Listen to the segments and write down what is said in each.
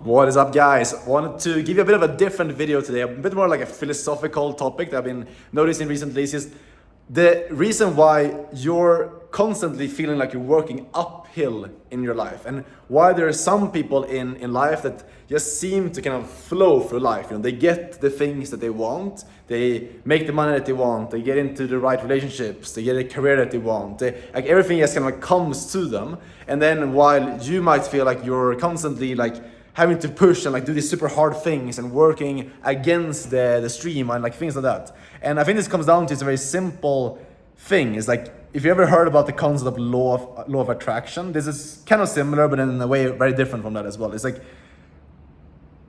What is up, guys? Wanted to give you a bit of a different video today, a bit more like a philosophical topic that I've been noticing recently. Is just the reason why you're constantly feeling like you're working uphill in your life, and why there are some people in life that just seem to kind of flow through life. You know, they get the things that they want, they make the money that they want, they get into the right relationships, they get a career that they want, like everything just kind of like comes to them. And then while you might feel like you're constantly like having to push and like do these super hard things and working against the stream and like things like that. And I think this comes down to, it's a very simple thing. It's like, if you ever heard about the concept of law of attraction, this is kind of similar, but in a way very different from that as well. It's like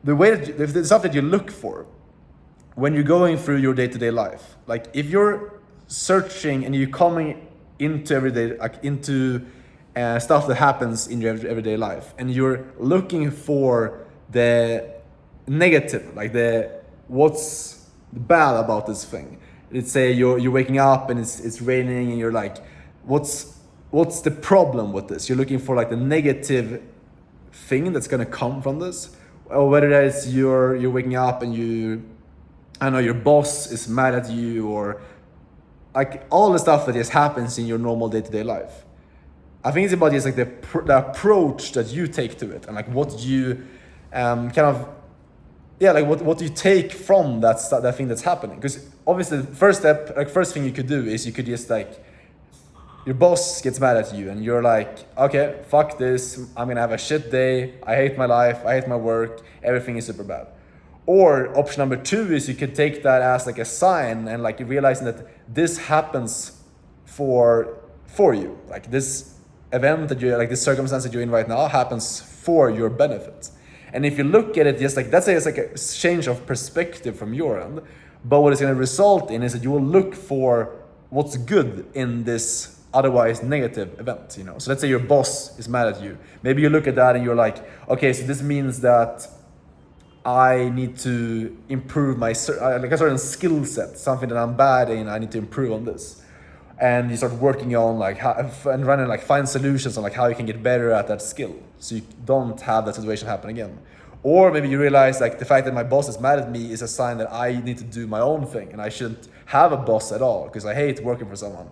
the way that the stuff that you look for when you're going through your day-to-day life. Like if you're searching and you're coming into everyday, like into stuff that happens in your everyday life, and you're looking for the negative, like what's bad about this thing. Let's say you're waking up and it's raining, and you're like, what's the problem with this? You're looking for like the negative thing that's gonna come from this, or whether it's you're waking up and I know your boss is mad at you, or like all the stuff that just happens in your normal day-to-day life. I think it's about just like the approach that you take to it, and like what you what do you take from that thing that's happening. Because obviously the first thing you could do is you could just like, your boss gets mad at you and you're like, okay, fuck this, I'm gonna have a shit day, I hate my life, I hate my work, everything is super bad. Or option number two is you could take that as like a sign, and like realizing that this happens for you, like this event that you're like, this circumstance that you're in right now happens for your benefit. And if you look at it just like, that's like a change of perspective from your end, but what it's going to result in is that you will look for what's good in this otherwise negative event. You know, so let's say your boss is mad at you, maybe you look at that and you're like, okay, so this means that I need to improve my like a certain skill set, something that I'm bad in, I need to improve on this. And you start working on like and running like find solutions on like how you can get better at that skill, so you don't have that situation happen again. Or maybe you realize like the fact that my boss is mad at me is a sign that I need to do my own thing, and I shouldn't have a boss at all because I hate working for someone.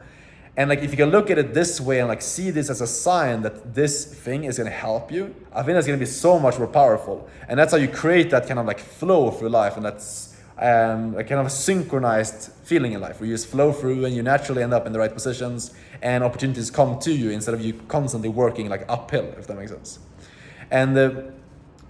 And like if you can look at it this way and like see this as a sign that this thing is going to help you, I think that's going to be so much more powerful. And that's how you create that kind of like flow through life, and that's a kind of a synchronized feeling in life where you just flow through and you naturally end up in the right positions and opportunities come to you instead of you constantly working like uphill, if that makes sense. And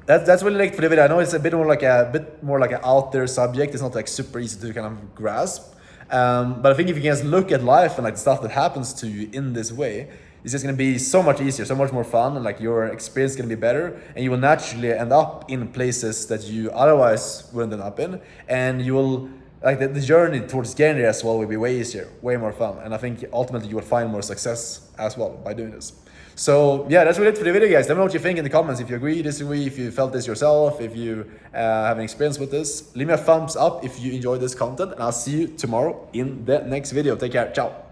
that's really like for the video. I know it's a bit more like an out there subject. It's not like super easy to kind of grasp. But I think if you can just look at life and like the stuff that happens to you in this way, it's just going to be so much easier, so much more fun, and like your experience is going to be better, and you will naturally end up in places that you otherwise wouldn't end up in, and you will like the journey towards getting there as well will be way easier, way more fun, and I think ultimately you will find more success as well by doing this. So yeah, that's really it for the video, guys. Let me know what you think in the comments. If you agree, disagree, if you felt this yourself, if you have an experience with this, leave me a thumbs up if you enjoyed this content, and I'll see you tomorrow in the next video. Take care. Ciao.